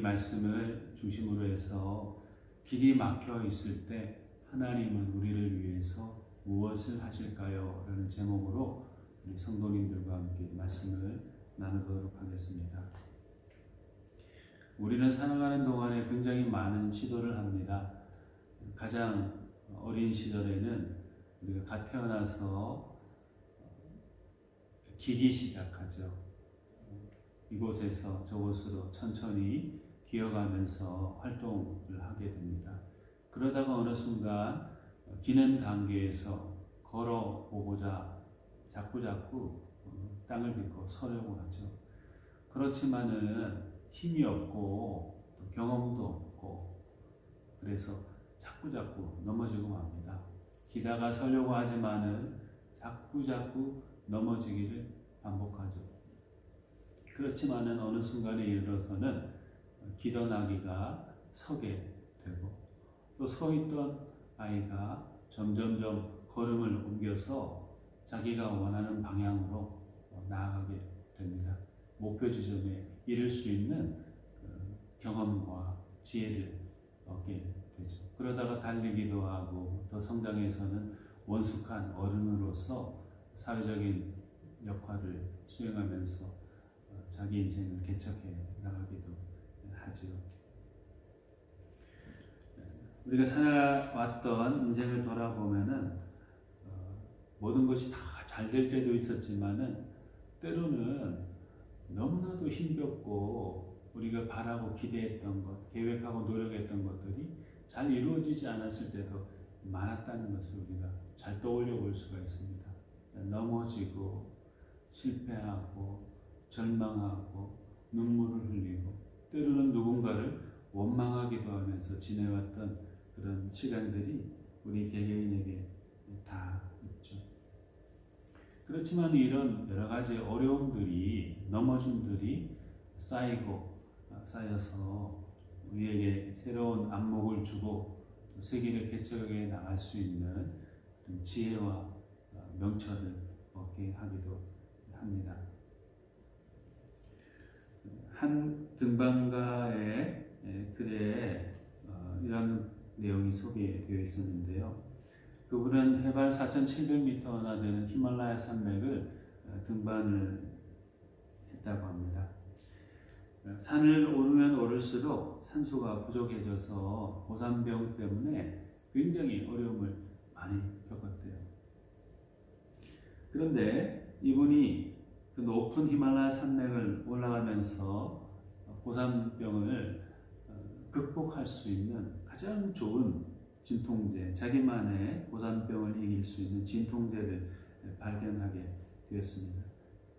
말씀을 중심으로 해서 길이 막혀 있을 때 하나님은 우리를 위해서 무엇을 하실까요? 라는 제목으로 우리 성도님들과 함께 말씀을 나누도록 하겠습니다. 우리는 살아가는 동안에 굉장히 많은 시도를 합니다. 가장 어린 시절에는 우리가 갓 태어나서 기기 시작하죠. 이곳에서 저곳으로 천천히 기어가면서 활동을 하게 됩니다. 그러다가 어느 순간 기는 단계에서 걸어보고자 자꾸자꾸 땅을 딛고 서려고 하죠. 그렇지만은 힘이 없고 또 경험도 없고 그래서 자꾸자꾸 넘어지고 맙니다. 기다가 서려고 하지만은 자꾸자꾸 넘어지기를 반복하죠. 그렇지만은 어느 순간에 이르러서는 기던 아기가 서게 되고 또 서 있던 아이가 점점점 걸음을 옮겨서 자기가 원하는 방향으로 나아가게 됩니다. 목표 지점에 이를 수 있는 경험과 지혜를 얻게 되죠. 그러다가 달리기도 하고 더 성장해서는 원숙한 어른으로서 사회적인 역할을 수행하면서 자기 인생을 개척해 나가기도 하지요. 우리가 살아왔던 인생을 돌아보면은 모든 것이 다 잘 될 때도 있었지만은 때로는 너무나도 힘겹고 우리가 바라고 기대했던 것, 계획하고 노력했던 것들이 잘 이루어지지 않았을 때도 많았다는 것을 우리가 잘 떠올려 볼 수가 있습니다. 넘어지고 실패하고 절망하고 눈물을 흘리고 때로는 누군가를 원망하기도 하면서 지내왔던 그런 시간들이 우리 개개인에게 다 있죠. 그렇지만 이런 여러 가지 어려움들이 넘어짐들이 쌓여서 우리에게 새로운 안목을 주고 또 세계를 개척해 나갈 수 있는 지혜와 명철을 얻게 하기도 합니다. 한 등반가의 글에 이런 내용이 소개되어 있었는데요. 그분은 해발 4,700m나 되는 히말라야 산맥을 등반을 했다고 합니다. 산을 오르면 오를수록 산소가 부족해져서 고산병 때문에 굉장히 어려움을 많이 겪었대요. 그런데 이분이 그 높은 히말라야 산맥을 올라가면서 고산병을 극복할 수 있는 가장 좋은 진통제, 자기만의 고산병을 이길 수 있는 진통제를 발견하게 되었습니다.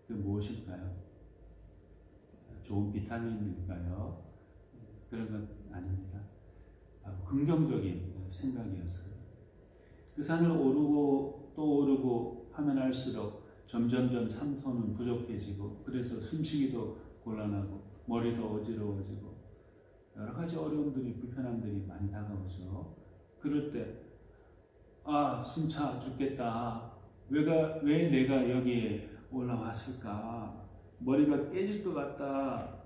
그 무엇일까요? 좋은 비타민일까요? 그런 건 아닙니다. 긍정적인 생각이었어요. 그 산을 오르고 또 오르고 하면 할수록 점점점 산소는 부족해지고 그래서 숨쉬기도 곤란하고 머리도 어지러워지고 여러 가지 어려움들이 불편함들이 많이 다가오죠. 그럴 때 숨차 죽겠다. 왜 내가 여기에 올라왔을까? 머리가 깨질 것 같다.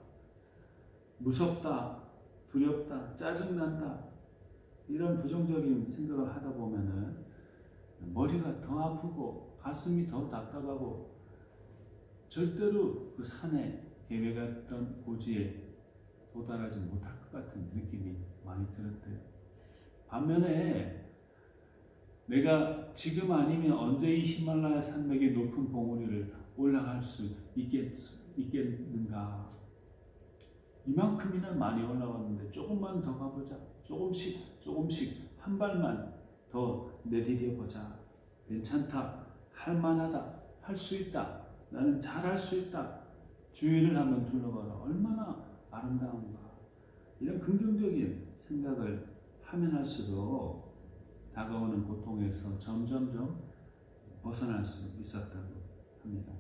무섭다. 두렵다. 짜증난다. 이런 부정적인 생각을 하다 보면은 머리가 더 아프고 가슴이 더 답답하고 절대로 그 산에 계획했던 고지에 도달하지 못할 것 같은 느낌이 많이 들었대요. 반면에 내가 지금 아니면 언제 이 히말라야 산맥의 높은 봉우리를 올라갈 수 있겠는가? 이만큼이나 많이 올라왔는데 조금만 더 가보자. 조금씩 한 발만 더 내디뎌 보자. 괜찮다. 할만하다. 할 수 있다. 나는 잘할 수 있다. 주위를 한번 둘러봐라. 얼마나 아름다운가. 이런 긍정적인 생각을 하면 할수록 다가오는 고통에서 점점점 벗어날 수 있었다고 합니다.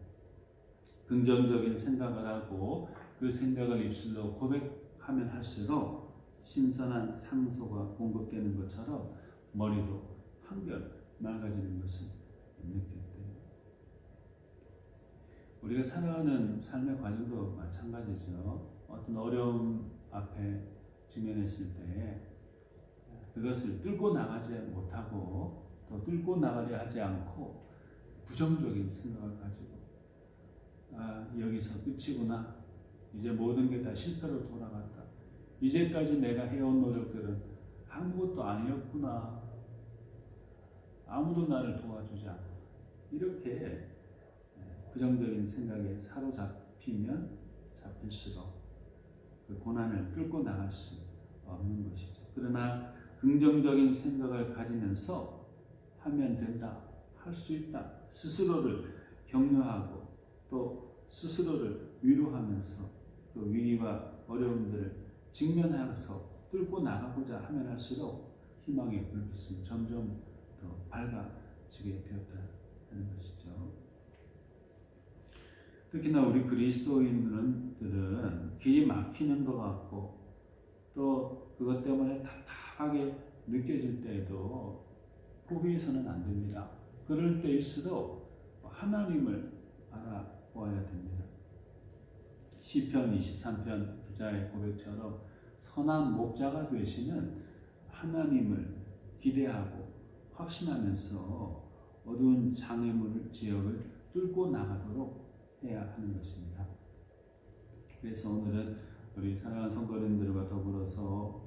긍정적인 생각을 하고 그 생각을 입술로 고백하면 할수록 신선한 산소가 공급되는 것처럼 머리도 한결 맑아지는 것을 느꼈대요. 우리가 살아가는 삶의 과정도 마찬가지죠. 어떤 어려움 앞에 직면했을 때 그것을 뚫고 나가지 못하고 또 뚫고 나가려 하지 않고 부정적인 생각을 가지고 여기서 끝이구나. 이제 모든 게 다 실패로 돌아갔다. 이제까지 내가 해온 노력들은 아무것도 아니었구나. 아무도 나를 도와주지 않아. 이렇게 부정적인 생각에 사로잡히면 잡힐수록 그 고난을 뚫고 나갈 수 없는 것이죠. 그러나 긍정적인 생각을 가지면서 하면 된다, 할 수 있다, 스스로를 격려하고 또 스스로를 위로하면서 그 위기와 어려움들을 직면하면서 뚫고 나가고자 하면 할수록 희망의 불빛은 점점 더 밝아지게 되었다는 것이죠. 특히나 우리 그리스도인들은 길이 막히는 것 같고 또 그것 때문에 답답하게 느껴질 때에도 포기해서는 안 됩니다. 그럴 때일수록 하나님을 알아보아야 됩니다. 시편 23편 기자의 고백처럼 선한 목자가 되시는 하나님을 기대하고 확신하면서 어두운 장애물 지역을 뚫고 나가도록 해야 하는 것입니다. 그래서 오늘은 우리 사랑하는 성도님들과 더불어서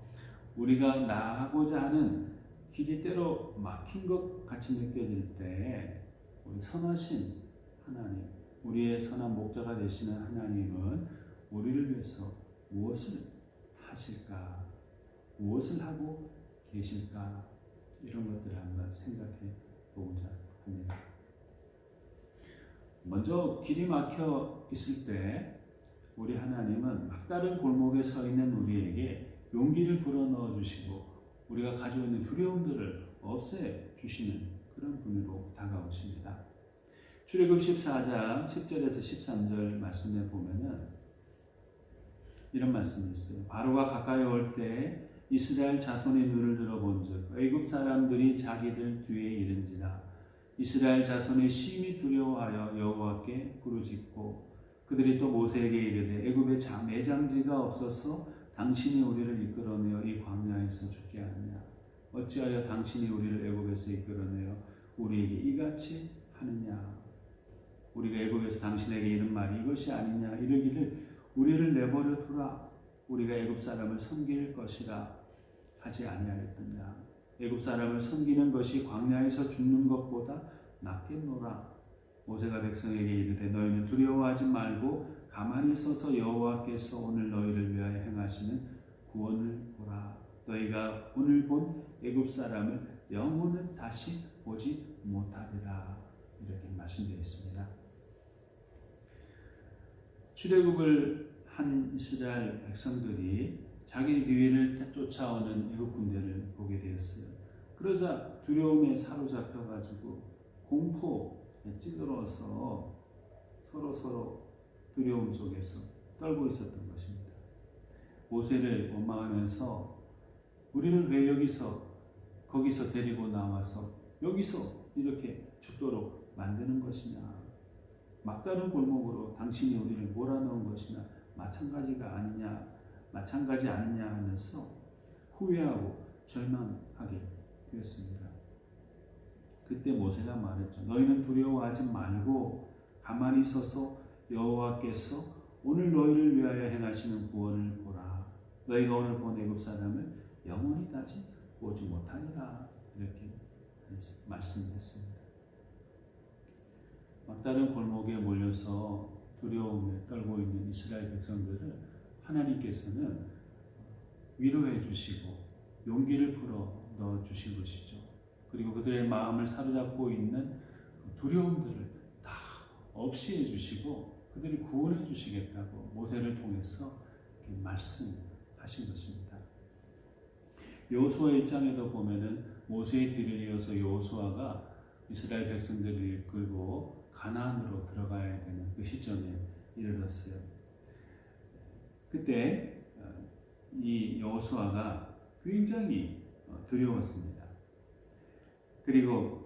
우리가 나아가고자 하는 길이 때로 막힌 것 같이 느껴질 때 우리 선하신 하나님, 우리의 선한 목자가 되시는 하나님은 우리를 위해서 무엇을 하실까? 무엇을 하고 계실까? 이런 것들을 한번 생각해 보고자 합니다. 먼저 길이 막혀 있을 때 우리 하나님은 막다른 골목에 서 있는 우리에게 용기를 불어넣어 주시고 우리가 가지고 있는 두려움들을 없애 주시는 그런 분으로 다가오십니다. 출애굽 14장 10절에서 13절 말씀에 보면은 이런 말씀이 있어요. 바로가 가까이 올 때 이스라엘 자손의 눈을 들어본즉 애굽 사람들이 자기들 뒤에 이른지라. 이스라엘 자손이 심히 두려워하여 여호와께 부르짖고 그들이 또 모세에게 이르되 애굽에 매장지가 없어서 당신이 우리를 이끌어내어 이 광야에서 죽게 하느냐. 어찌하여 당신이 우리를 애굽에서 이끌어내어 우리에게 이같이 하느냐. 우리가 애굽에서 당신에게 이른 말이 이것이 아니냐. 이르기를 우리를 내버려 두라. 우리가 애굽 사람을 섬길 것이라 하지 아니하였느냐. 애굽 사람을 섬기는 것이 광야에서 죽는 것보다 낫겠노라. 모세가 백성에게 이르되 너희는 두려워하지 말고 가만히 서서 여호와께서 오늘 너희를 위하여 행하시는 구원을 보라. 너희가 오늘 본 애굽 사람을 영원은 다시 보지 못하리라. 이렇게 말씀되어 있습니다. 출애굽을 한 이스라엘 백성들이 자기 뒤를 쫓아오는 애굽 군대를 보게 되었어요. 그러자 두려움에 사로잡혀가지고 공포에 찌들어서 서로 두려움 속에서 떨고 있었던 것입니다. 모세를 원망하면서 우리를 왜 거기서 데리고 나와서 여기서 이렇게 죽도록 만드는 것이냐. 막다른 골목으로 당신이 우리를 몰아넣은 것이나 마찬가지 아니냐 하면서 후회하고 절망하게 되었습니다. 그때 모세가 말했죠. 너희는 두려워하지 말고 가만히 서서 여호와께서 오늘 너희를 위하여 행하시는 구원을 보라. 너희가 오늘 본 애굽 사람을 영원히 다시 보지 못하리라. 이렇게 말씀했습니다. 막다른 골목에 몰려서 두려움에 떨고 있는 이스라엘 백성들을 하나님께서는 위로해 주시고 용기를 불어 넣어 주신 것이죠. 그리고 그들의 마음을 사로잡고 있는 두려움들을 다 없이 해주시고 그들을 구원해 주시겠다고 모세를 통해서 말씀하신 것입니다. 여호수아 1장에도 보면은 모세의 뒤를 이어서 여호수아가 이스라엘 백성들을 이끌고 가나안으로 들어가야 되는 그 시점에 이르렀어요. 그때 이 여호수아가 굉장히 두려웠습니다. 그리고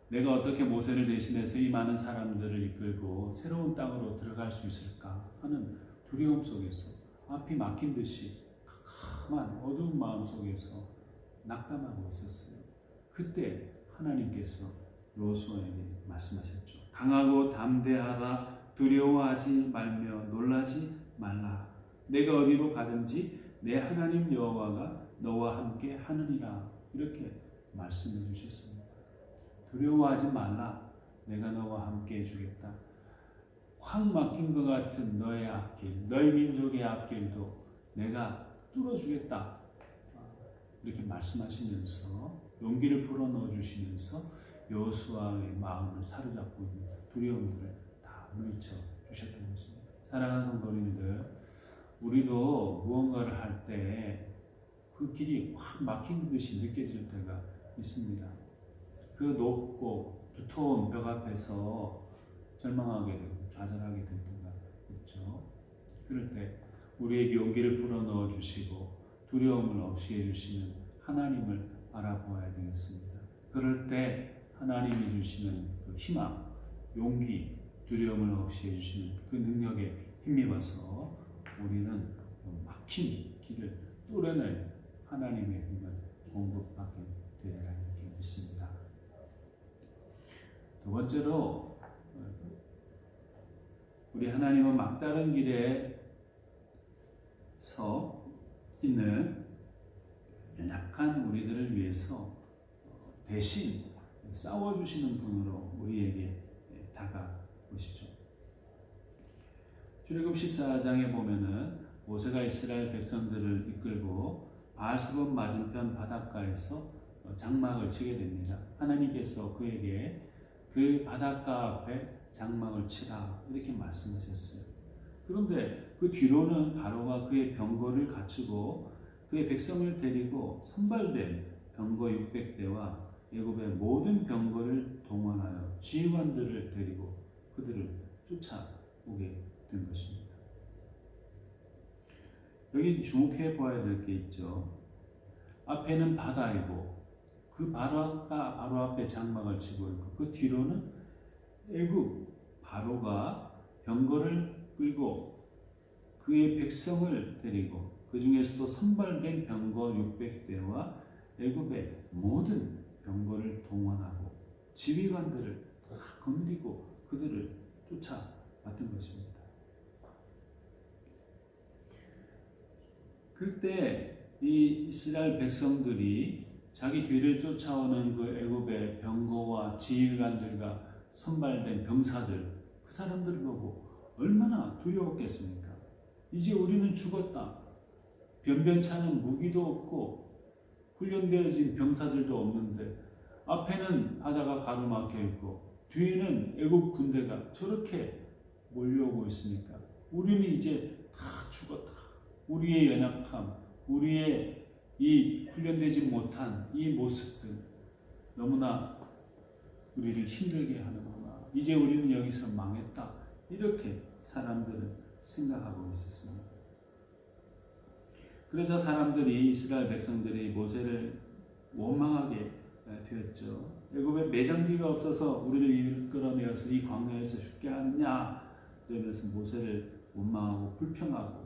내가 어떻게 모세를 대신해서 이 많은 사람들을 이끌고 새로운 땅으로 들어갈 수 있을까 하는 두려움 속에서 앞이 막힌 듯이 캄캄한 어두운 마음 속에서 낙담하고 있었어요. 그때 하나님께서 여호수아에게 말씀하셨죠. 강하고 담대하라. 두려워하지 말며 놀라지 말라. 내가 어디로 가든지 내 하나님 여호와가 너와 함께 하느니라. 이렇게 말씀해 주셨습니다. 두려워하지 말라. 내가 너와 함께 해주겠다. 확 막힌 것 같은 너의 앞길, 너희 민족의 앞길도 내가 뚫어주겠다. 이렇게 말씀하시면서 용기를 불어넣어 주시면서 여호수아의 마음을 사로잡고 있는 두려움들을 다 물리쳐 주셨던 것입니다. 사랑하는 성도님들, 우리도 무언가를 할 때 그 길이 확 막힌 듯이 느껴질 때가 있습니다. 그 높고 두터운 벽 앞에서 절망하게 되고 좌절하게 될 때가 있죠. 그럴 때 우리에게 용기를 불어넣어 주시고 두려움을 없이 해주시는 하나님을 알아보아야 되겠습니다. 그럴 때 하나님이 주시는 그 희망, 용기, 두려움을 없이 해주시는 그 능력에 힘입어서 우리는 막힌 길을 뚫어낼 하나님의 힘을 공급받게 되리라 이렇게 믿습니다. 두 번째로 우리 하나님은 막다른 길에 서 있는 연약한 우리들을 위해서 대신 싸워주시는 분으로 우리에게 다가오시죠. 출애굽 14장에 보면은 모세가 이스라엘 백성들을 이끌고 바알스본 맞은편 바닷가에서 장막을 치게 됩니다. 하나님께서 그에게 그 바닷가 앞에 장막을 치라 이렇게 말씀하셨어요. 그런데 그 뒤로는 바로가 그의 병거를 갖추고 그의 백성을 데리고 선발된 병거 600대와 애굽의 모든 병거를 동원하여 지휘관들을 데리고 그들을 쫓아오게 된 것입니다. 여기 주목해 보아야 될 게 있죠. 앞에는 바다이고 그 바로 앞에 장막을 치고 있고 그 뒤로는 애굽 바로가 병거를 끌고 그의 백성을 데리고 그 중에서도 선발된 병거 600대와 애굽의 모든 병거를 동원하고 지휘관들을 다 건드리고 그들을 쫓아왔던 것입니다. 그때 이 이스라엘 백성들이 자기 뒤를 쫓아오는 그 애굽의 병거와 지휘관들과 선발된 병사들 그 사람들을 보고 얼마나 두려웠겠습니까? 이제 우리는 죽었다. 변변찮은 무기도 없고 훈련되어진 병사들도 없는데 앞에는 바다가 가로막혀 있고 뒤에는 애굽 군대가 저렇게 몰려오고 있으니까 우리는 이제 다 죽었다. 우리의 연약함, 우리의 이 훈련되지 못한 이 모습들 너무나 우리를 힘들게 하는구나. 이제 우리는 여기서 망했다. 이렇게 사람들은 생각하고 있었습니다. 그러자 사람들이 이스라엘 백성들이 모세를 원망하게 되었죠. 애굽에 매장기가 없어서 우리를 이끌어내어서 이 광야에서 죽게 하느냐 그러면서 모세를 원망하고 불평하고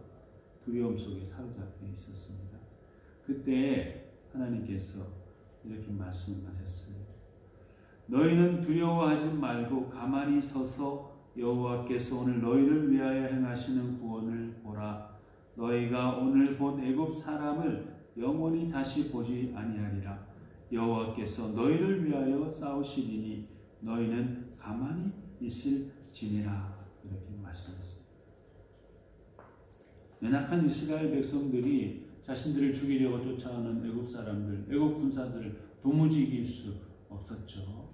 두려움 속에 사로잡혀 있었습니다. 그때 하나님께서 이렇게 말씀하셨어요. 너희는 두려워하지 말고 가만히 서서 여호와께서 오늘 너희를 위하여 행하시는 구원을 보라. 너희가 오늘 본 애굽 사람을 영원히 다시 보지 아니하리라. 여호와께서 너희를 위하여 싸우시리니 너희는 가만히 있을지니라. 이렇게 말씀했습니다. 연약한 이스라엘 백성들이 자신들을 죽이려고 쫓아오는 애굽 사람들, 애굽 군사들을 도무지 이길 수 없었죠.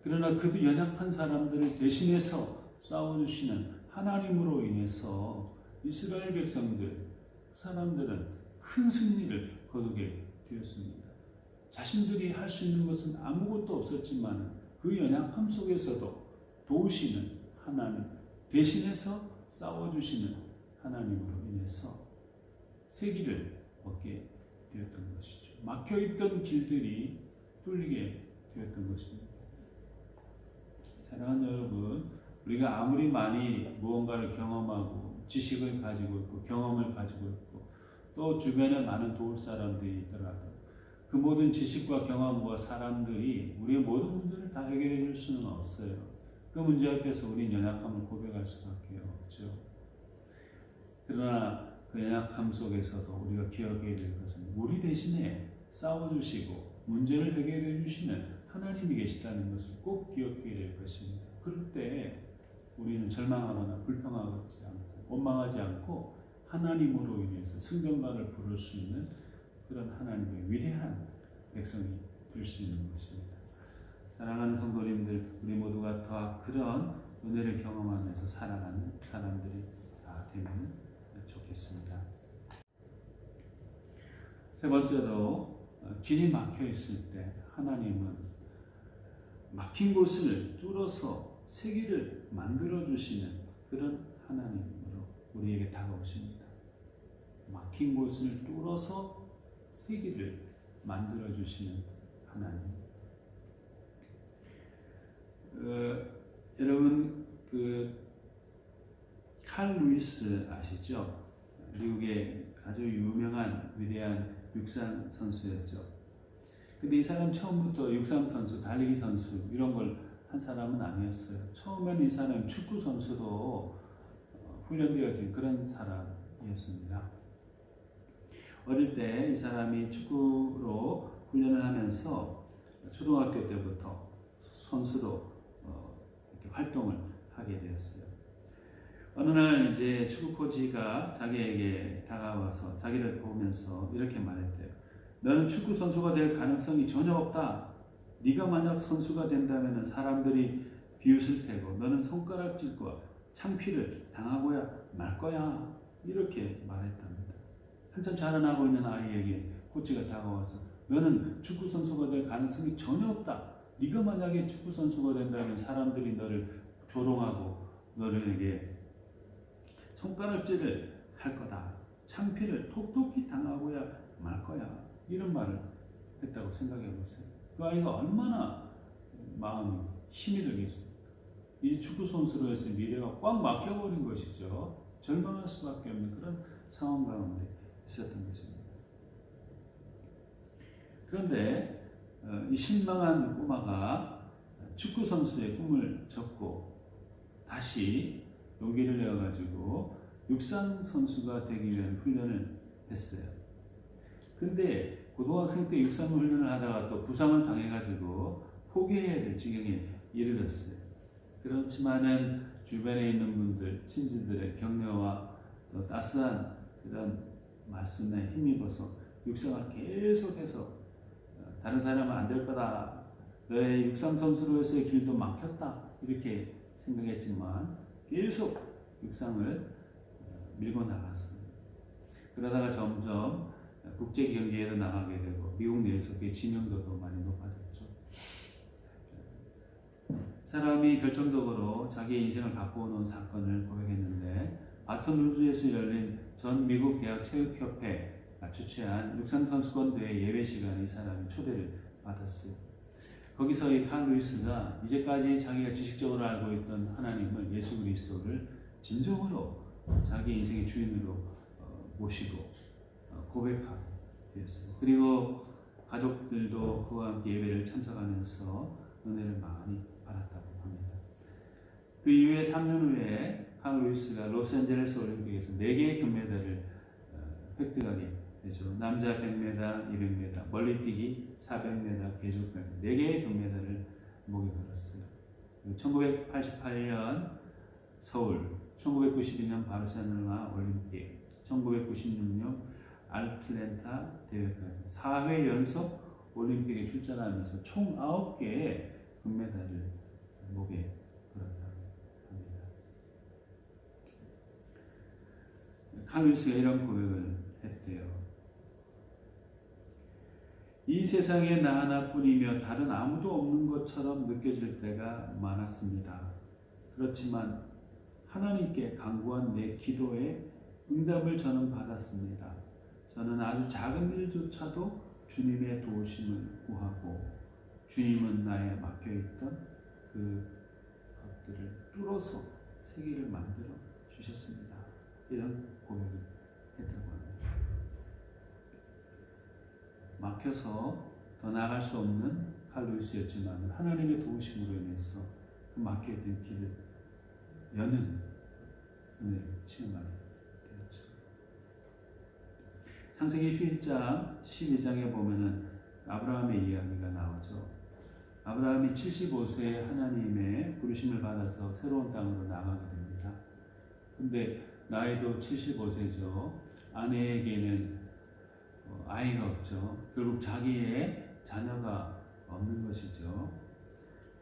그러나 그 연약한 사람들을 대신해서 싸워주시는 하나님으로 인해서 이스라엘 백성들, 그 사람들은 큰 승리를 거두게 되었습니다. 자신들이 할 수 있는 것은 아무것도 없었지만 그 연약함 속에서도 도우시는 하나님, 대신해서 싸워주시는 하나님으로 인해서 세기를 얻게 되었던 것이죠. 막혀있던 길들이 뚫리게 되었던 것입니다. 사랑하는 여러분, 우리가 아무리 많이 무언가를 경험하고 지식을 가지고 있고 경험을 가지고 있고 또 주변에 많은 도울 사람들이 있더라도 그 모든 지식과 경험과 사람들이 우리의 모든 문제를 다 해결해 줄 수는 없어요. 그 문제 앞에서 우리는 연약함을 고백할 수밖에 없죠. 그러나 그 연약함 속에서도 우리가 기억해야 될 것은 우리 대신에 싸워주시고 문제를 해결해 주시는 하나님이 계시다는 것을 꼭 기억해야 될 것입니다. 그럴 때 우리는 절망하거나 불평하지 않고 원망하지 않고 하나님으로 인해서 승전가를 부를 수 있는 그런 하나님의 위대한 백성이 될 수 있는 것입니다. 사랑하는 성도님들, 우리 모두가 더 그런 은혜를 경험하면서 살아가는 사람들이 다 되면 좋겠습니다. 세 번째로 길이 막혀 있을 때 하나님은 막힌 곳을 뚫어서 새 길을 만들어 주시는 그런 하나님으로 우리에게 다가오십니다. 막힌 곳을 뚫어서 새 길을 만들어 주시는 하나님. 여러분 칼 루이스 아시죠? 미국의 아주 유명한 위대한 육상 선수였죠. 근데 이 사람 처음부터 육상 선수, 달리기 선수 이런 걸 한 사람은 아니었어요. 처음에는 이 사람 축구 선수로 훈련되어진 그런 사람이었습니다. 어릴 때 이 사람이 축구로 훈련을 하면서 초등학교 때부터 선수로 이렇게 활동을 하게 되었어요. 어느 날 이제 축구 코치가 자기에게 다가와서 자기를 보면서 이렇게 말했대요. 너는 축구 선수가 될 가능성이 전혀 없다. 네가 만약 선수가 된다면 사람들이 비웃을 테고 너는 손가락질과 창피를 당하고야 말 거야. 이렇게 말했답니다. 한참 자라나고 있는 아이에게 코치가 다가와서 너는 축구 선수가 될 가능성이 전혀 없다. 네가 만약에 축구 선수가 된다면 사람들이 너를 조롱하고 너에게 손가락질을 할 거다. 창피를 톡톡히 당하고야 말 거야. 이런 말을 했다고 생각해 보세요. 그 아이가 얼마나 마음이 힘이 들겠습니까? 이 축구 선수로 해서 미래가 꽉 막혀버린 것이죠. 절망할 수밖에 없는 그런 상황 가운데 있었던 것입니다. 그런데 이 신망한 꼬마가 축구 선수의 꿈을 접고 다시 용기를 내어가지고 육상 선수가 되기 위한 훈련을 했어요. 근데 고등학생 때 육상 훈련을 하다가 또 부상을 당해가지고 포기해야 될 지경에 이르렀어요. 그렇지만은 주변에 있는 분들, 친지들의 격려와 또 따스한 그런 말씀에 힘입어서 육상을 계속해서 다른 사람은 안 될 거다. 너의 육상 선수로서의 길도 막혔다. 이렇게 생각했지만 계속 육상을 밀고 나갔습니다. 그러다가 점점 국제 경기에도 나가게 되고 미국 내에서 그의 지명도도 많이 높아졌죠. 사람이 결정적으로 자기의 인생을 바꿔놓은 사건을 고백했는데 바톤 루즈에서 열린 전 미국 대학 체육협회가 주최한 육상선수권 대회 예배 시간에 이 사람이 초대를 받았어요. 거기서 이 칼 루이스가 이제까지 자기가 지식적으로 알고 있던 하나님을, 예수 그리스도를 진정으로 자기 인생의 주인으로 모시고 고백하게 되었어요. 그리고 가족들도 그와 함께 예배를 참석하면서 은혜를 많이 받았다고 합니다. 그 이후에 3년 후에 칼 루이스가 로스앤젤레스 올림픽에서 4개의 금메달을 획득하게 되죠. 남자 100m, 200m, 멀리뛰기 400m, 계주까지 4개의 금메달을 목에 걸었어요. 1988년 서울, 1992년 바르셀로나 올림픽, 1996년 아틀랜타 대회까지 4회 연속 올림픽에 출전하면서 총 9개의 금메달을 목에 걸었다고 합니다. 칼 루이스가 이런 고백을 했대요. 이 세상에 나 하나뿐이며 다른 아무도 없는 것처럼 느껴질 때가 많았습니다. 그렇지만 하나님께 간구한 내 기도에 응답을 저는 받았습니다. 저는 아주 작은 일조차도 주님의 도우심을 구하고 주님은 나에 막혀있던 그 것들을 뚫어서 새 길을 만들어 주셨습니다. 이런 고백을 했다고 합니다. 막혀서 더 나아갈 수 없는 칼루이스였지만 하나님의 도우심으로 인해서 그 막혀있던 길을 여는 은혜를 체험하게 되었죠. 창세기 11장 12장에 보면은 아브라함의 이야기가 나오죠. 아브라함이 75세에 하나님의 부르심을 받아서 새로운 땅으로 나가게 됩니다. 근데 나이도 75세죠. 아내에게는 아이가 없죠. 결국 자기의 자녀가 없는 것이죠.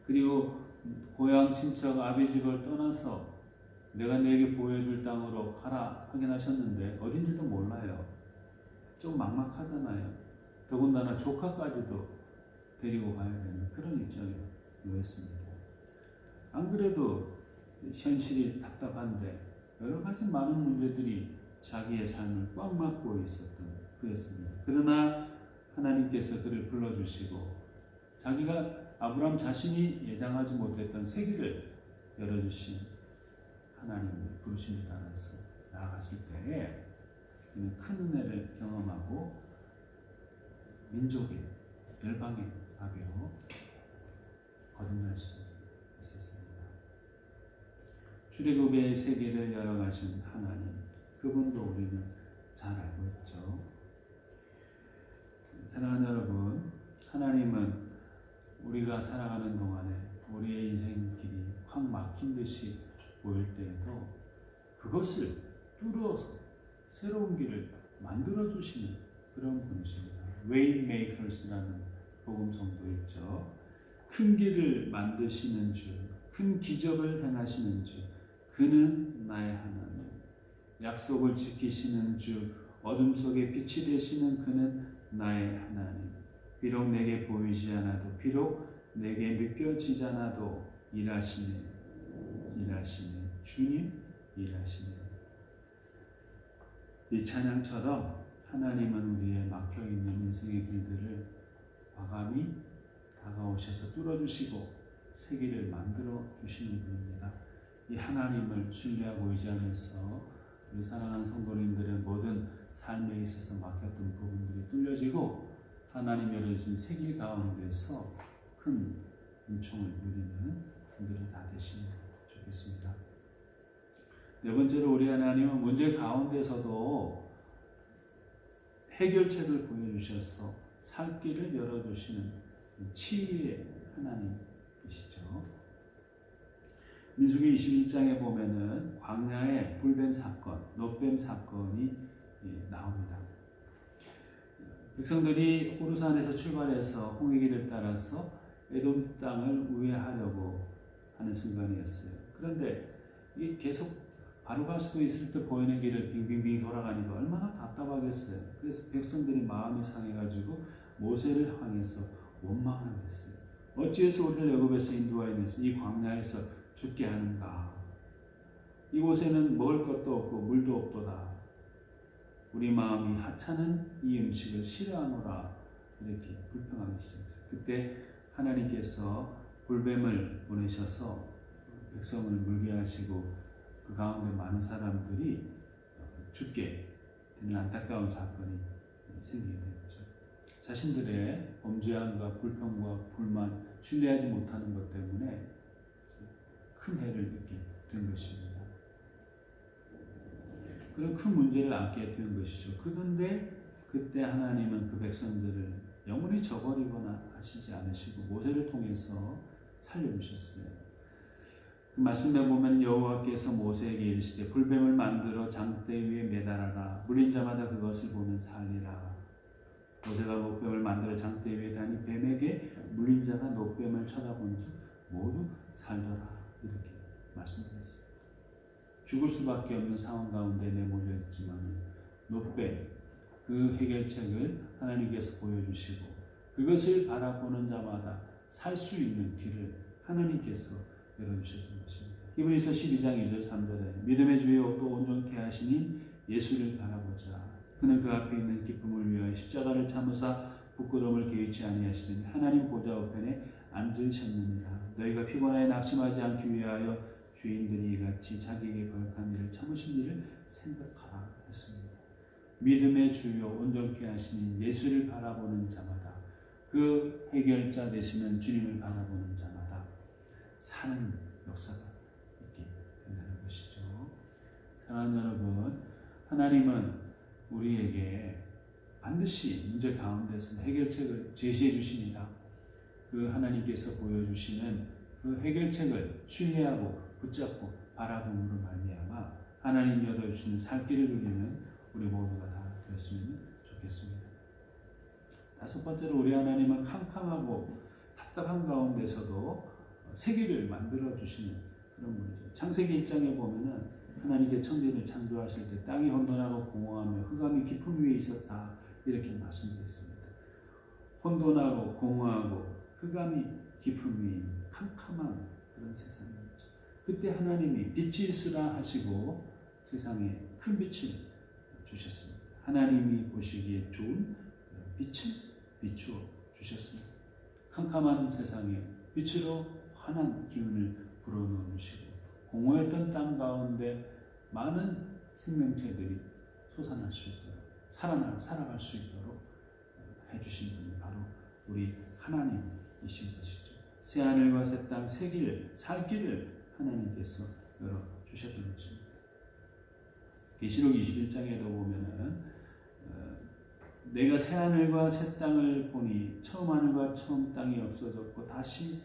그리고 고향 친척 아비집을 떠나서 내가 너에게 보여줄 땅으로 가라 하긴 하셨는데 어딘지도 몰라요. 좀 막막하잖아요. 더군다나 조카까지도 데리고 가야 되는 그런 입장이었습니다. 안 그래도 현실이 답답한데 여러 가지 많은 문제들이 자기의 삶을 꽉 막고 있었던 그였습니다. 그러나 하나님께서 그를 불러주시고 자기가 아브라함 자신이 예상하지 못했던 세계를 열어주신 하나님의 부르심에 따라서 나아갔을 때에 그는 큰 은혜를 경험하고 민족의 열방의 아비로 거듭날 수 있었습니다. 출애굽의 세계를 열어가신 하나님, 그분도 우리는 잘 알고 있죠. 사랑하는 여러분, 하나님은 우리가 살아가는 동안에 우리의 인생 길이 확 막힌 듯이 보일 때에도 그것을 뚫어서 새로운 길을 만들어주시는 그런 분이십니다. Waymakers라는 복음성도 있죠. 큰 길을 만드시는 주, 큰 기적을 행하시는 주, 그는 나의 하나님. 약속을 지키시는 주, 어둠 속에 빛이 되시는 그는 나의 하나님. 비록 내게 보이지 않아도, 비록 내게 느껴지지 않아도 일하시네, 주님 일하시네. 이 찬양처럼 하나님은 우리의 막혀있는 인생의 길들을 과감히 다가오셔서 뚫어주시고 새 길을 만들어 주시는 분입니다. 이 하나님을 신뢰하고 의지하면서 우리 사랑하는 성도님들의 모든 삶에 있어서 막혔던 부분들이 뚫려지고 하나님 열어주신 새 길 가운데서 큰 은총을 누리는 분들이 다 되시면 좋겠습니다. 네 번째로 우리 하나님은 문제 가운데서도 해결책을 보여주셔서 살 길을 열어주시는 치유의 하나님이시죠. 민수기 21장에 보면은 광야의 불뱀 사건, 놋뱀 사건이 나옵니다. 백성들이 호르산에서 출발해서 홍해길을 따라서 에돔 땅을 우회하려고 하는 순간이었어요. 그런데 이게 계속 바로 갈 수도 있을 때 보이는 길을 빙빙빙 돌아가니까 얼마나 답답하겠어요. 그래서 백성들이 마음이 상해가지고 모세를 향해서 원망을 했어요. 어찌해서 우리를 애굽에서 인도하여내서 이 광야에서 죽게 하는가? 이곳에는 먹을 것도 없고 물도 없도다. 우리 마음이 하찮은 이 음식을 싫어하노라. 이렇게 불평하기 시작했어요. 그때 하나님께서 불뱀을 보내셔서 백성을 물게 하시고 그 가운데 많은 사람들이 죽게 되는 안타까운 사건이 생기게 되었죠. 자신들의 범죄함과 불평과 불만, 신뢰하지 못하는 것 때문에 큰 해를 입게 된 것입니다. 그런 큰 문제를 안게 된 것이죠. 그런데 그때 하나님은 그 백성들을 영원히 저버리거나 하시지 않으시고 모세를 통해서 살려주셨어요. 그 말씀에 보면 여호와께서 모세에게 이르시되 불뱀을 만들어 장대 위에 매달아라. 물린 자마다 그것을 보면 살리라. 모세가 놋뱀을 만들어 장대 위에 다니 뱀에게 물린 자가 놋뱀을 쳐다본 즉 모두 살더라. 이렇게 말씀드렸습니다. 죽을 수밖에 없는 상황 가운데 내몰려 있지만 놋뱀 그 해결책을 하나님께서 보여주시고 그것을 바라보는 자마다 살 수 있는 길을 하나님께서 열어주셨던 것입니다. 히브리서 12장 2절 3절에 믿음의 주에 또 온전케 하시니 예수를 바라보자. 그는 그 앞에 있는 기쁨을 위하여 십자가를 참으사 부끄러움을 개의치 아니하시더니 하나님 보좌 우편에 앉으셨느니라. 너희가 피곤하여 낙심하지 않기 위하여 죄인들이 이같이 자기에게 거역한 일을 참으신 일을 생각하라 했습니다. 믿음의 주요 온전케 하시는 예수를 바라보는 자마다, 그 해결자 되시는 주님을 바라보는 자마다 사는 역사가 있게 된다는 것이죠. 사랑하는 여러분, 하나님은 우리에게 반드시 문제 가운데서 해결책을 제시해 주십니다. 그 하나님께서 보여주시는 그 해결책을 신뢰하고 붙잡고 바라봄으로 말미암아 하나님 열어주시는 살 길을 누리는 우리 모두가 다 되었으면 좋겠습니다. 다섯 번째로, 우리 하나님은 캄캄하고 답답한 가운데서도 세계를 만들어 주시는 그런 분이죠. 창세기 1장에 보면은 하나님께 천지를 창조하실 때 땅이 혼돈하고 공허하며 흑암이 깊음 위에 있었다, 이렇게 말씀드렸습니다. 혼돈하고 공허하고 흑암이 깊음 위에 있는 캄캄한 그런 세상이었죠. 그때 하나님이 빛이 있으라 하시고 세상에 큰 빛을 주셨습니다. 하나님이 보시기에 좋은 빛을 비추어 주셨습니다. 캄캄한 세상에 빛으로 환한 기운을 불어넣어 주시고, 공허했던 땅 가운데 많은 생명체들이 솟아날 수 있도록, 살아갈 수 있도록 해주신 분이 바로 우리 하나님이신 것이죠. 새 하늘과 새 땅, 새 길, 살 길을 하나님께서 열어 주셨던 것입니다. 계시록 21장에도 보면은 내가 새 하늘과 새 땅을 보니 처음 하늘과 처음 땅이 없어졌고 다시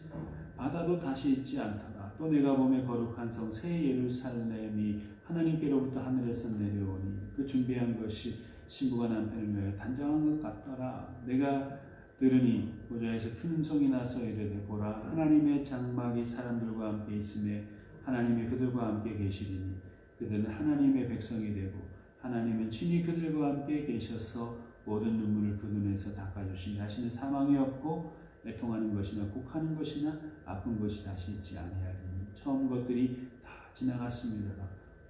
바다도 다시 있지 않더라. 또 내가 보매 거룩한 성 새 예루살렘이 하나님께로부터 하늘에서 내려오니 그 준비한 것이 신부가 남편을 위하여 단장한 것 같더라. 내가 들으니 보좌에서 큰 음성이 나서 이르되, 보라, 하나님의 장막이 사람들과 함께 있으며 하나님이 그들과 함께 계시리니 그들은 하나님의 백성이 되고 하나님은 친히 그들과 함께 계셔서 모든 눈물을 그 눈에서 닦아주시니 다시는 사망이 없고 애통하는 것이나 곡하는 것이나 아픈 것이 다시 있지 아니하리니 처음 것들이 다 지나갔습니다.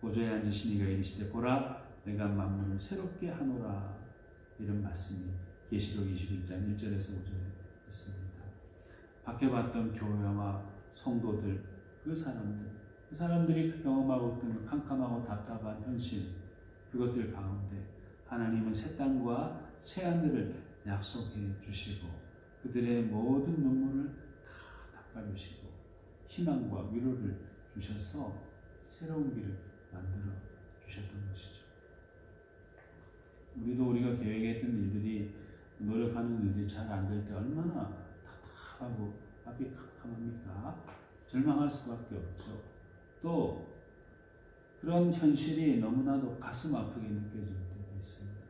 보좌에 앉으신 이가 이르시되, 보라, 내가 만물을 새롭게 하노라. 이런 말씀이 계시록 21장 1절에서 5절에 있습니다. 밖에 봤던 교회와 성도들, 그 사람들이 경험하고 있던 캄캄하고 답답한 현실, 그것들 가운데 하나님은 새 땅과 새 하늘을 약속해 주시고 그들의 모든 눈물을 다 닦아주시고 희망과 위로를 주셔서 새로운 길을 만들어 주셨던 것이죠. 우리가 계획했던 일들이, 노력하는 일들이 잘 안 될 때 얼마나 답답하고 앞이 캄캄합니까? 절망할 수밖에 없죠. 또 그런 현실이 너무나도 가슴 아프게 느껴질 때가 있습니다.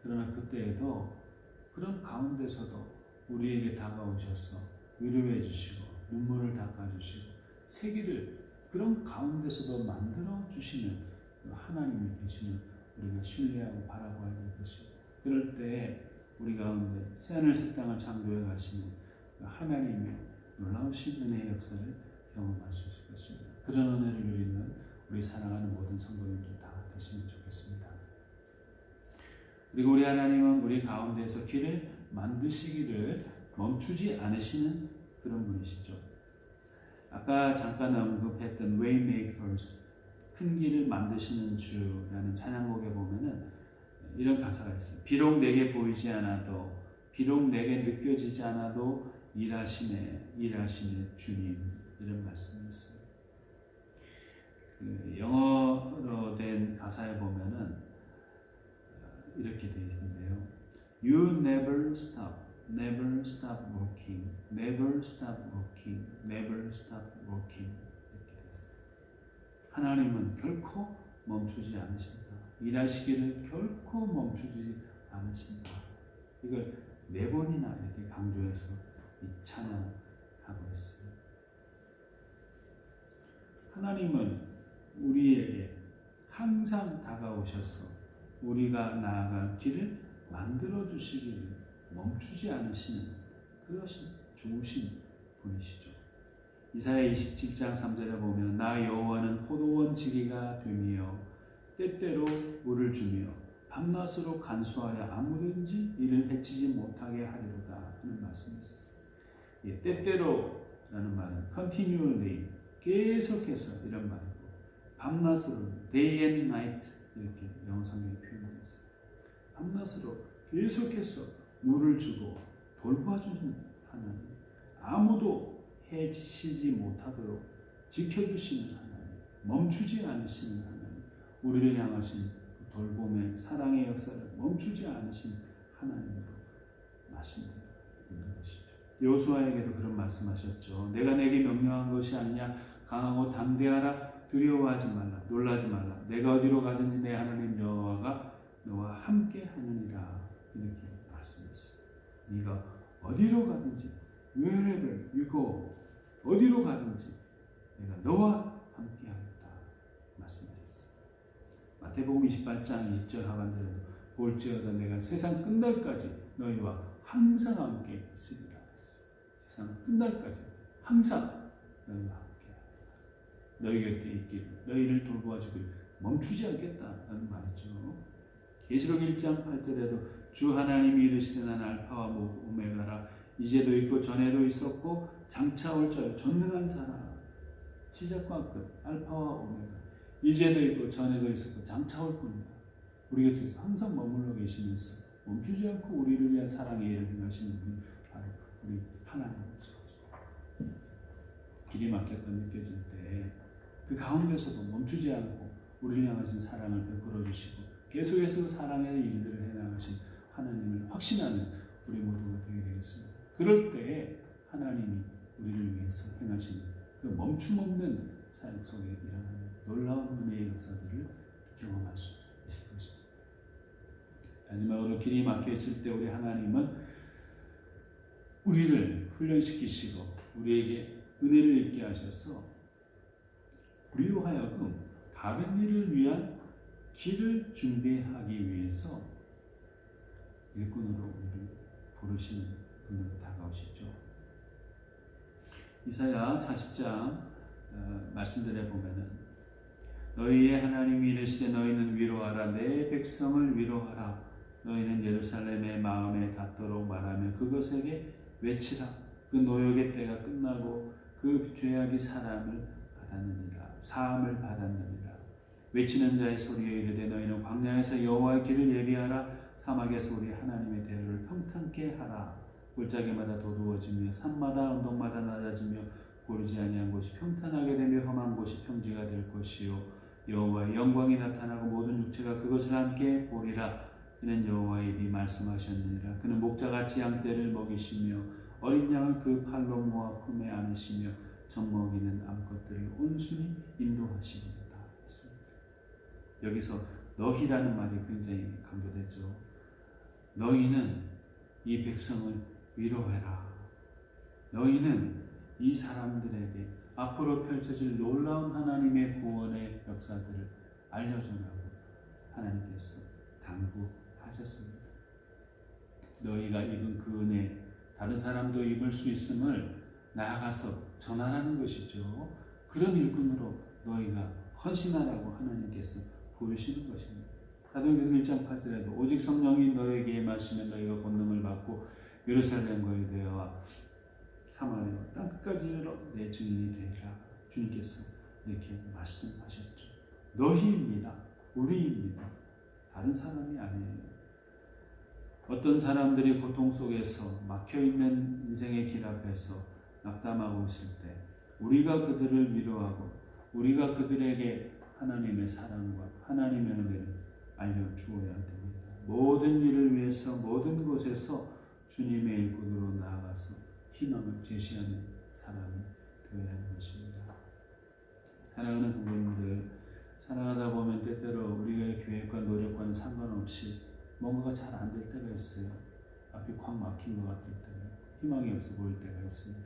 그러나 그때에도 그런 가운데서도 우리에게 다가오셔서 위로해 주시고 눈물을 닦아주시고 새 길을 그런 가운데서도 만들어 주시는 하나님이 계시는 우리가 신뢰하고 바라봐야 될 것입니다. 그럴 때 우리 가운데 새하늘 새 땅을 창조해 가시는 하나님의 놀라우신 은혜의 역사를 경험할 수 있을 것입니다. 그런 은혜를 누리는 우리 사랑하는 모든 성도님들 다 되시면 좋겠습니다. 그리고 우리 하나님은 우리 가운데서 길을 만드시기를 멈추지 않으시는 그런 분이시죠. 아까 잠깐 언급했던 Waymakers, 큰 길을 만드시는 주라는 찬양곡에 보면은 이런 가사가 있어요. 비록 내게 보이지 않아도, 비록 내게 느껴지지 않아도 일하시네 주님, 이런 말씀이 있어요. 그 영어로 된 가사에 보면은 이렇게 되어 있는데요. You never stop working, never stop working, never stop working. 이렇게 되어 있어요. 하나님은 결코 멈추지 않으신다. 일하시기를 결코 멈추지 않으신다. 이걸 4번이나 이렇게 강조해서 이 찬양하고 있습니다. 하나님은 우리에게 항상 다가오셔서 우리가 나아갈 길을 만들어 주시기를 멈추지 않으시는 그러신 좋으신 분이시죠. 이사야 27장 3절에 보면 나 여호와는 포도원 지기가 되며 때때로 물을 주며 밤낮으로 간수하여 아무든지 이를 해치지 못하게 하리로다 하는 말씀이 있었어요. 때때로라는 말은 continually, 계속해서 이런 말이고, 밤낮으로 day and night 이렇게 영어 성경에 표현되어 있어요. 밤낮으로 계속해서 물을 주고 돌봐주는 하나님, 아무도 해치지 못하도록 지켜주시는 하나님, 멈추지 않으시는 하나님, 우리를 향하신 그 돌봄의 사랑의 역사를 멈추지 않으신 하나님으로 말씀드리는 것이죠. 여호수아에게도 그런 말씀하셨죠. 내가 내게 명령한 것이 아니냐. 강하고 담대하라. 두려워하지 말라. 놀라지 말라. 내가 어디로 가든지 내 하나님 여호와가 너와 함께 하느니라. 이렇게 말씀했어요. 네가 어디로 가든지, wherever you go, 어디로 가든지 내가 너와 함께 하겠다 말씀하셨어요. 마태복음 28장 20절 하반절에도 볼지어다 내가 세상 끝날까지 너희와 항상 함께 있으리라 했어요. 세상 끝날까지 항상 너희와 함께 하리라. 너희 곁에 있기를, 너희를 돌보아주기를 멈추지 않겠다는 말이죠. 계시록 1장 8절에도 주 하나님이 이르시되 나는 알파와 오메가라. 이제도 있고 전에도 있었고 장차 올 자 전능한 자라. 시작과 끝, 알파와 오메가. 이제도 있고 전에도 있었고 장차 올 뿐이다. 우리 곁에서 항상 머물러 계시면서 멈추지 않고 우리를 위한 사랑의 일을 행하시는 분이 바로 우리 하나님이시죠. 길이 막혔던 느껴질 때 그 가운데서도 멈추지 않고 우리를 향하신 사랑을 베풀어 주시고 계속해서 사랑의 일들을 해나가신 하나님을 확신하는 우리 모두가 되게 되겠습니다. 그럴 때에 하나님이 우리를 위해서 행하시는 그 멈춤없는 사역 속에 일어나는 놀라운 은혜의 역사들을 경험할 수 있을 것입니다. 마지막으로 길이 막혀 있을 때 우리 하나님은 우리를 훈련시키시고 우리에게 은혜를 입게 하셔서 우리로 하여금 다른 일을 위한 길을 준비하기 위해서 일꾼으로 우리를 부르시는 분으로 다가오시죠. 이사야 40장 말씀들에 보면은 너희의 하나님이 이르시되 너희는 위로하라. 내 백성을 위로하라. 너희는 예루살렘의 마음에 닿도록 말하며 그것에게 외치라. 그 노역의 때가 끝나고 그 죄악이 사함을 받았느니라. 외치는 자의 소리에 이르되 너희는 광야에서 여호와의 길을 예비하라. 사막에서 우리 하나님의 대로를 평탄케 하라. 골짜기마다 도두어지며 산마다 언덕마다 낮아지며 고르지 아니한 곳이 평탄하게 되며 험한 곳이 평지가 될 것이요 여호와의 영광이 나타나고 모든 육체가 그것을 함께 보리라. 이는 여호와의 입이 말씀하셨느니라. 그는 목자같이 양떼를 먹이시며 어린 양을 그 팔로 모아 품에 안으시며 젖먹이는 암컷들을 온순히 인도하시리로다. 여기서 너희라는 말이 굉장히 강조되죠. 너희는 이 백성을 위로해라. 너희는 이 사람들에게 앞으로 펼쳐질 놀라운 하나님의 구원의 역사들을 알려주라고 하나님께서 당부하셨습니다. 너희가 입은 그 은혜 다른 사람도 입을 수 있음을 나아가서 전하라는 것이죠. 그런 일꾼으로 너희가 헌신하라고 하나님께서 부르시는 것입니다. 사도행전 1장 8절에도 오직 성령이 너희에게 임하시면 너희가 권능을 받고 예루살렘과 유대와 사마리아 땅 끝까지 이르러 내 증인이 되리라. 주님께서 이렇게 말씀하셨죠. 너희입니다. 우리입니다. 다른 사람이 아니에요. 어떤 사람들이 고통 속에서 막혀있는 인생의 길 앞에서 낙담하고 있을 때 우리가 그들을 위로하고 우리가 그들에게 하나님의 사랑과 하나님의 은혜를 알려주어야 됩니다. 모든 일을 위해서 모든 곳에서 주님의 일꾼으로 나아가서 희망을 제시하는 사람이 되어야 하는 것입니다. 사랑하는 부모님들, 살아가다 보면 때때로 우리의 계획과 노력과는 상관없이 뭔가가 잘 안 될 때가 있어요. 앞이 콱 막힌 것 같을 때, 희망이 없어 보일 때가 있습니다.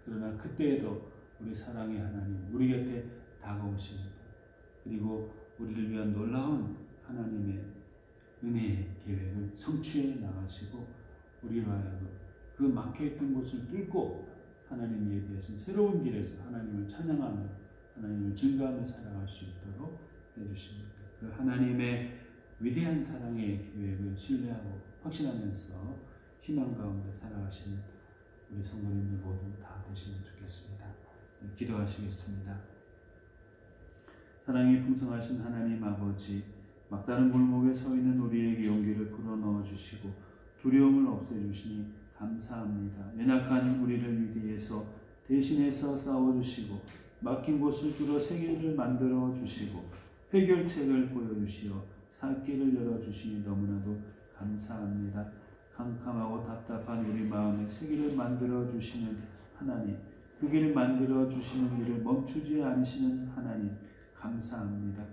그러나 그때에도 우리 사랑의 하나님, 우리 곁에 다가오십니다. 그리고 우리를 위한 놀라운 하나님의 은혜의 계획을 성취해 나가시고 우리로 하여금 그 막혀있던 곳을 뚫고 하나님 예비하신 새로운 길에서 하나님을 찬양하며 하나님을 증거하며 살아갈 수 있도록 해주십니다. 그 하나님의 위대한 사랑의 계획을 신뢰하고 확신하면서 희망 가운데 살아가시는 우리 성도님들 모두 다 되시면 좋겠습니다. 기도하시겠습니다. 사랑이 풍성하신 하나님 아버지, 막다른 골목에 서 있는 우리에게 용기를 불어넣어 주시고 두려움을 없애주시니 감사합니다. 연약한 우리를 위해서 대신해서 싸워주시고 막힌 곳을 뚫어 새 길을 만들어 주시고 해결책을 보여주시어 살 길을 열어주시니 너무나도 감사합니다. 캄캄하고 답답한 우리 마음에 새 길을 만들어 주시는 하나님, 그 길을 만들어 주시는 일을 멈추지 않으시는 하나님, 감사합니다.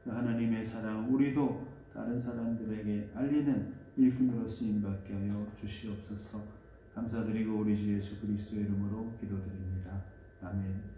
그 하나님의 사랑 우리도 다른 사람들에게 알리는 일꾼으로 쓰임받게 하여 주시옵소서. 감사드리고 우리 주 예수 그리스도의 이름으로 기도드립니다. 아멘.